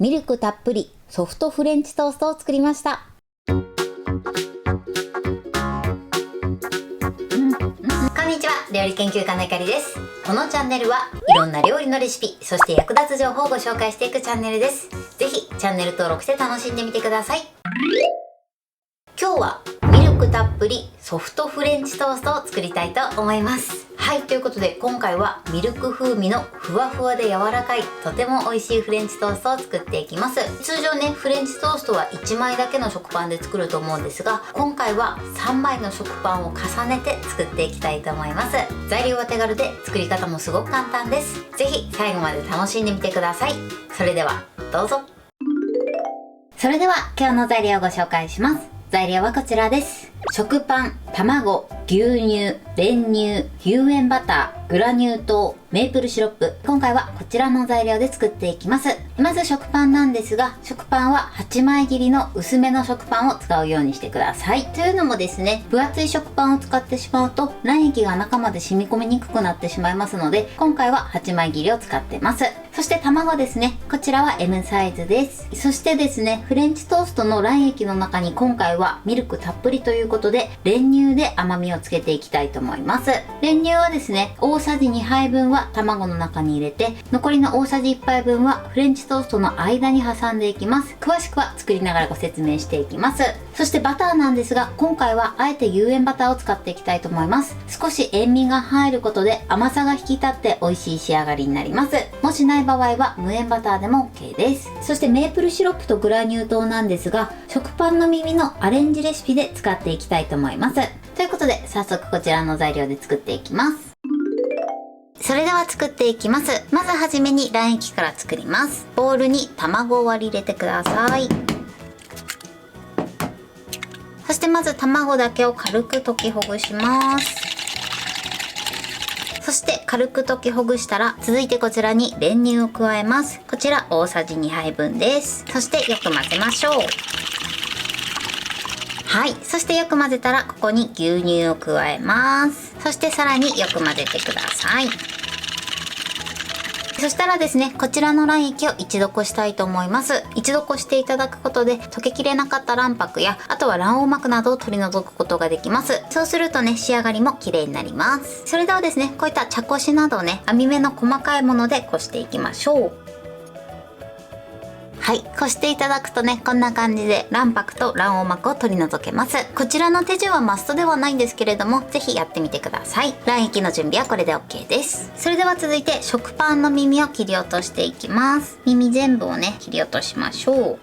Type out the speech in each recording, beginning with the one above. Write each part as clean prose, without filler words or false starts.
ミルクたっぷりソフトフレンチトーストを作りました。こんにちは、料理研究家のゆかりです。このチャンネルはいろんな料理のレシピ、そして役立つ情報をご紹介していくチャンネルです。ぜひチャンネル登録して楽しんでみてください。今日はミルクたっぷりソフトフレンチトーストを作りたいと思います。はい、ということで今回はミルク風味のふわふわで柔らかいとても美味しいフレンチトーストを作っていきます。通常ね、フレンチトーストは1枚だけの食パンで作ると思うんですが、今回は3枚の食パンを重ねて作っていきたいと思います。材料は手軽で作り方もすごく簡単です。ぜひ最後まで楽しんでみてください。それではどうぞ。それでは今日の材料をご紹介します。材料はこちらです。食パン、卵、牛乳、練乳、有塩バター、グラニュー糖、メープルシロップ。今回はこちらの材料で作っていきます。まず食パンなんですが、食パンは8枚切りの薄めの食パンを使うようにしてください。というのもですね、分厚い食パンを使ってしまうと卵液が中まで染み込みにくくなってしまいますので、今回は8枚切りを使ってます。そして卵ですね、こちらは M サイズです。そしてですね、フレンチトーストの卵液の中に今回はミルクたっぷりということで、練乳で甘みをつけていきたいと思います。練乳はですね、大さじ2杯分は卵の中に入れて、残りの大さじ1杯分はフレンチトーストの間に挟んでいきます。詳しくは作りながらご説明していきます。そしてバターなんですが、今回はあえて有塩バターを使っていきたいと思います。少し塩味が入ることで甘さが引き立って美味しい仕上がりになります。もしない場合は無塩バターでも OK です。そしてメープルシロップとグラニュー糖なんですが、食パンの耳のアレンジレシピで使っていきたいと思います。ということで早速こちらの材料で作っていきます。それでは作っていきます。まずはじめに卵液から作ります。ボウルに卵を割り入れてください。そしてまず卵だけを軽く溶きほぐします。そして軽く溶きほぐしたら、続いてこちらに練乳を加えます。こちら大さじ2杯分です。そしてよく混ぜましょう。はい、そしてよく混ぜたらここに牛乳を加えます。そしてさらによく混ぜてください。そしたらですね、こちらの卵液を一度こしたいと思います。一度こしていただくことで溶けきれなかった卵白や、あとは卵黄膜などを取り除くことができます。そうするとね、仕上がりも綺麗になります。それではですね、こういった茶こしなどね、網目の細かいものでこしていきましょう。はい、こしていただくとね、こんな感じで卵白と卵黄膜を取り除けます。こちらの手順はマストではないんですけれども、ぜひやってみてください。卵液の準備はこれで OK です。それでは続いて食パンの耳を切り落としていきます。耳全部をね、切り落としましょう。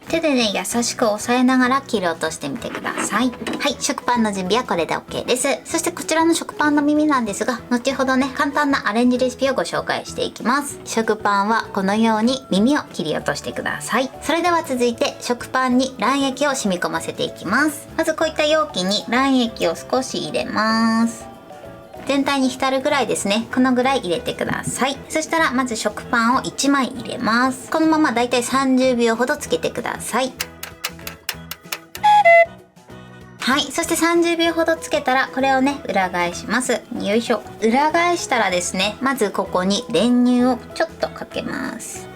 手でね、優しく押さえながら切り落としてみてください。はい、食パンの準備はこれで OK です。そしてこちらの食パンの耳なんですが、後ほどね、簡単なアレンジレシピをご紹介していきます。食パンはこのように耳を切り落としてください。それでは続いて食パンに卵液を染み込ませていきます。まずこういった容器に卵液を少し入れます。全体に浸るぐらいですね。このぐらい入れてください。そしたらまず食パンを1枚入れます。このままだいたい30秒ほどつけてください。はい、そして30秒ほどつけたらこれをね、裏返します。よいしょ。裏返したらですね、まずここに練乳をちょっとかけます。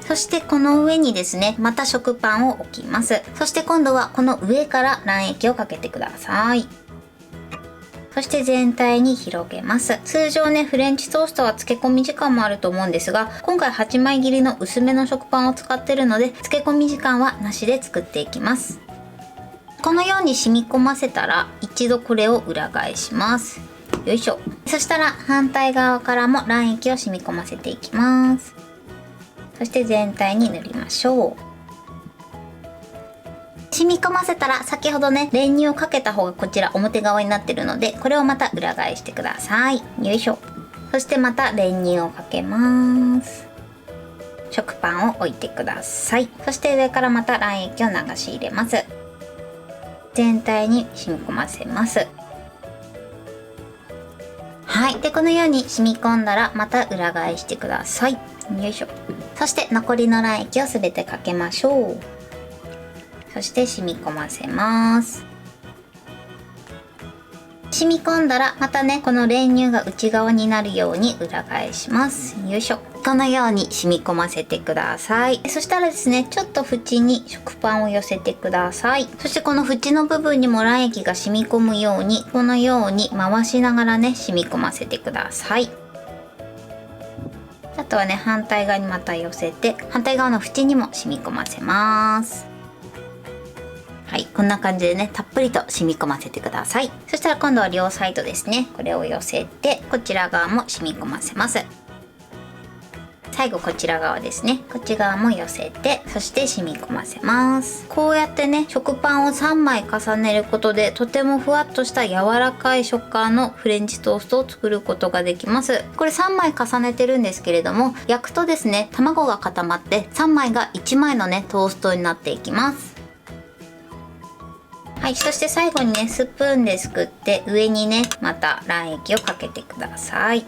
そしてこの上にですね、また食パンを置きます。そして今度はこの上から卵液をかけてください。そして全体に広げます。通常ね、フレンチトーストは漬け込み時間もあると思うんですが、今回8枚切りの薄めの食パンを使ってるので、漬け込み時間はなしで作っていきます。このように染み込ませたら、一度これを裏返します。よいしょ。そしたら反対側からも卵液を染み込ませていきます。そして全体に塗りましょう。染み込ませたら、先ほどね、練乳をかけた方がこちら表側になってるので、これをまた裏返してください。よいしょ。そしてまた練乳をかけます。食パンを置いてください。そして上からまた卵液を流し入れます。全体に染み込ませます。はい。で、このように染み込んだら、また裏返してください。よいしょ。そして残りの卵液をすべてかけましょう。そして染み込ませます。染み込んだらまたねこの練乳が内側になるように裏返します。よいしょ。このように染み込ませてください。そしたらですね、ちょっと縁に食パンを寄せてください。そしてこの縁の部分にも卵液が染み込むようにこのように回しながらね染み込ませてください。あとはね反対側にまた寄せて反対側の縁にも染み込ませます。はい、こんな感じでねたっぷりと染み込ませてください。そしたら今度は両サイドですね、これを寄せてこちら側も染み込ませます。最後こちら側ですね、こっち側も寄せてそして染み込ませます。こうやってね食パンを3枚重ねることでとてもふわっとした柔らかい食感のフレンチトーストを作ることができます。これ3枚重ねてるんですけれども、焼くとですね卵が固まって3枚が1枚のねトーストになっていきます。はい、そして最後にねスプーンですくって上にねまた卵液をかけてください。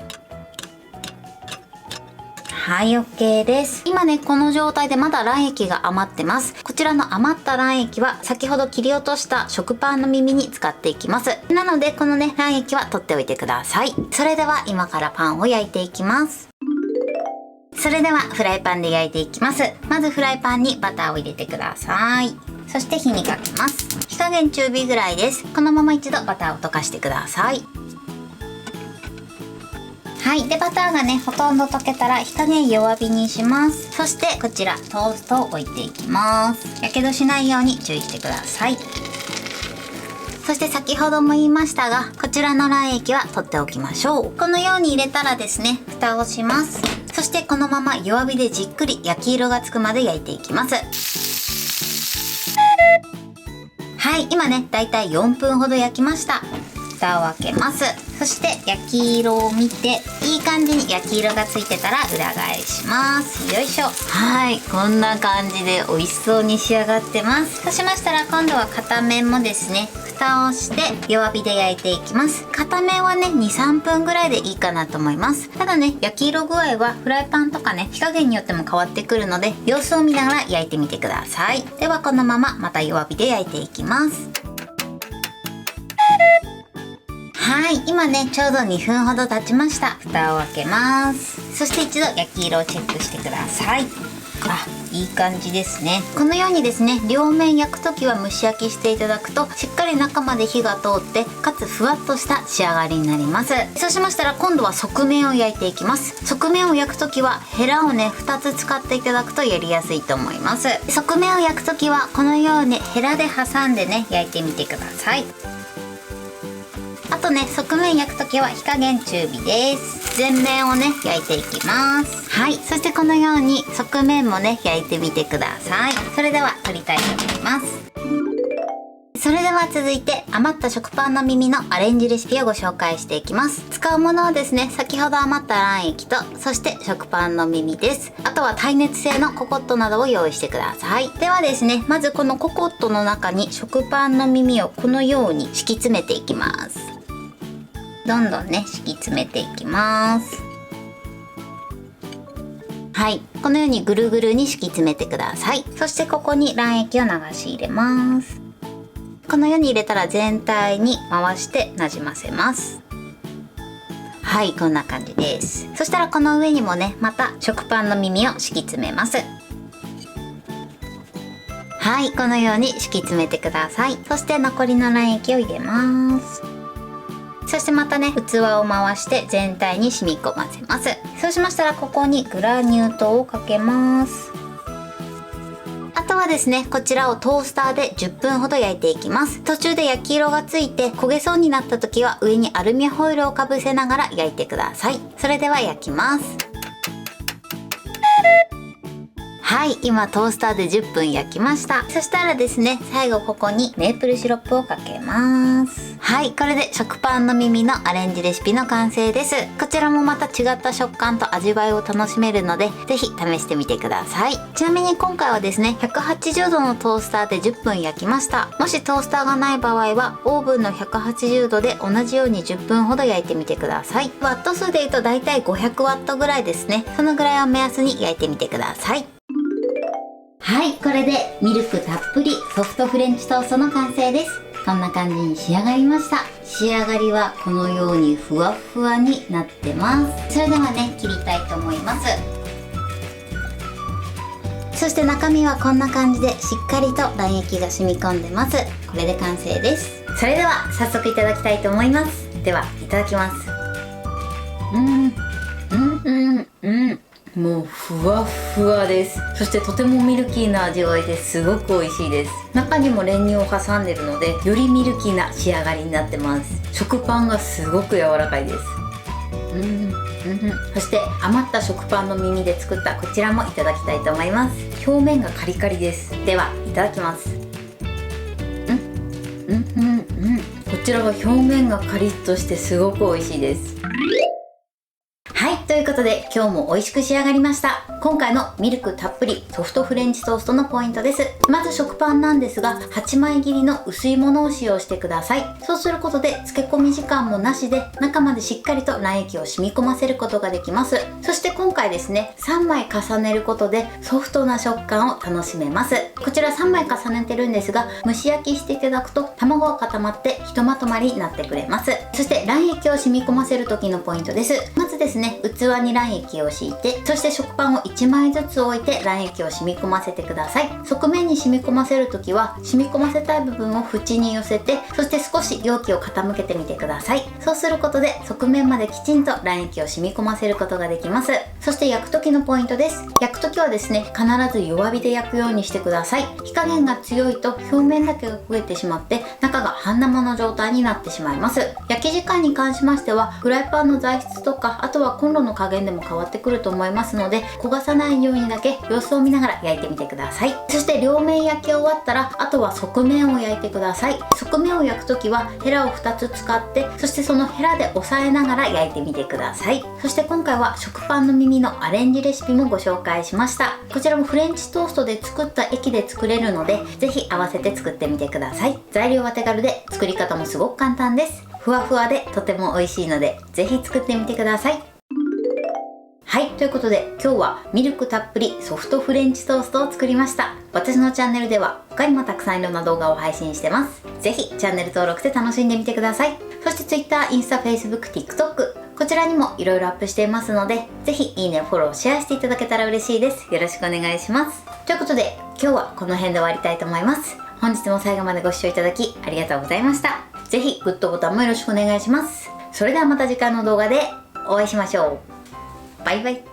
はい、OK です。今ねこの状態でまだ卵液が余ってます。こちらの余った卵液は先ほど切り落とした食パンの耳に使っていきます。なのでこのね卵液は取っておいてください。それでは今からパンを焼いていきます。それではフライパンで焼いていきます。まずフライパンにバターを入れてください。そして火にかけます。火加減中火ぐらいです。このまま一度バターを溶かしてください。はい、でバターがねほとんど溶けたら火加減弱火にします。そしてこちらトーストを置いていきます。やけどしないように注意してください。そして先ほども言いましたがこちらの卵液は取っておきましょう。このように入れたらですね蓋をします。そしてこのまま弱火でじっくり焼き色がつくまで焼いていきます。はい、今ねだいたい4分ほど焼きました。蓋を開けます。そして焼き色を見ていい感じに焼き色がついてたら裏返します。よいしょ。はい、こんな感じで美味しそうに仕上がってます。そうしましたら今度は片面もですね蓋をして弱火で焼いていきます。片面はね 2,3 分ぐらいでいいかなと思います。ただね焼き色具合はフライパンとかね火加減によっても変わってくるので様子を見ながら焼いてみてください。ではこのまままた弱火で焼いていきます。はい、今ねちょうど2分ほど経ちました。蓋を開けます。そして一度焼き色をチェックしてください。あ、いい感じですね。このようにですね両面焼くときは蒸し焼きしていただくとしっかり中まで火が通ってかつふわっとした仕上がりになります。そうしましたら今度は側面を焼いていきます。側面を焼くときはヘラをね2つ使っていただくとやりやすいと思います。側面を焼くときはこのようにヘラで挟んでね焼いてみてください。あとね側面焼くときは火加減中火です。全面をね焼いていきます。はい、そしてこのように側面もね焼いてみてください。それでは取りたいと思います。それでは続いて余った食パンの耳のアレンジレシピをご紹介していきます。使うものはですね先ほど余った卵液とそして食パンの耳です。あとは耐熱性のココットなどを用意してください。ではですねまずこのココットの中に食パンの耳をこのように敷き詰めていきます。どんどんね敷き詰めていきます。はい、このようにぐるぐるに敷き詰めてください。そしてここに卵液を流し入れます。このように入れたら全体に回してなじませます。はい、こんな感じです。そしたらこの上にもねまた食パンの耳を敷き詰めます。はい、このように敷き詰めてください。そして残りの卵液を入れます。そしてまたね器を回して全体に染み込ませます。そうしましたらここにグラニュー糖をかけます。あとはですねこちらをトースターで10分ほど焼いていきます。途中で焼き色がついて焦げそうになった時は上にアルミホイルをかぶせながら焼いてください。それでは焼きます。はい、今トースターで10分焼きました。そしたらですね最後ここにメープルシロップをかけます。はい、これで食パンの耳のアレンジレシピの完成です。こちらもまた違った食感と味わいを楽しめるのでぜひ試してみてください。ちなみに今回はですね180度のトースターで10分焼きました。もしトースターがない場合はオーブンの180度で同じように10分ほど焼いてみてください。ワット数で言うとだいたい500ワットぐらいですね。そのぐらいを目安に焼いてみてください。はい、これでミルクたっぷりソフトフレンチトーストの完成です。こんな感じに仕上がりました。仕上がりはこのようにふわふわになってます。それではね、切りたいと思います。そして中身はこんな感じでしっかりと卵液が染み込んでます。これで完成です。それでは早速いただきたいと思います。ではいただきます。もうふわふわです。そしてとてもミルキーな味わいですごく美味しいです。中にも練乳を挟んでるのでよりミルキーな仕上がりになってます。食パンがすごく柔らかいです。そして余った食パンの耳で作ったこちらもいただきたいと思います。表面がカリカリです。ではいただきます。こちらが表面がカリッとしてすごく美味しいです。はい、ということで今日も美味しく仕上がりました。今回のミルクたっぷりソフトフレンチトーストのポイントです。まず食パンなんですが8枚切りの薄いものを使用してください。そうすることで漬け込み時間もなしで中までしっかりと卵液を染み込ませることができます。そして今回ですね、3枚重ねることでソフトな食感を楽しめます。こちら3枚重ねてるんですが蒸し焼きしていただくと卵が固まってひとまとまりになってくれます。そして卵液を染み込ませる時のポイントです。まずですね、器に卵液を敷いて、そして食パンを1枚ずつ置いて卵液を染み込ませてください。側面に染み込ませる時は染み込ませたい部分を縁に寄せて、そして少し容器を傾けてみてください。そうすることで側面まできちんと卵液を染み込ませることができます。そして焼く時のポイントです。焼く時はですね、必ず弱火で焼くようにしてください。火加減が強いと表面だけが焦げてしまって中が半生の状態になってしまいます。焼き時間に関しましてはフライパンの材質とか、あとはコンロの加減でも変わってくると思いますので、焦がさないようにだけ様子を見ながら焼いてみてください。そして両面焼き終わったらあとは側面を焼いてください。側面を焼く時はヘラを2つ使って、そしてそのヘラで押さえながら焼いてみてください。そして今回は食パンの耳のアレンジレシピもご紹介しました。こちらもフレンチトーストで作った液で作れるので、ぜひ合わせて作ってみてください。材料は手軽で作り方もすごく簡単です。ふわふわでとても美味しいのでぜひ作ってみてください。はい、ということで今日はミルクたっぷりソフトフレンチトーストを作りました。私のチャンネルでは他にもたくさんいろんな動画を配信してます。ぜひチャンネル登録して楽しんでみてください。そして Twitter、インスタ、Facebook、TikTok こちらにもいろいろアップしていますので、ぜひいいね、フォロー、シェアしていただけたら嬉しいです。よろしくお願いします。ということで今日はこの辺で終わりたいと思います。本日も最後までご視聴いただきありがとうございました。ぜひグッドボタンもよろしくお願いします。それではまた次回の動画でお会いしましょう。バイバイ。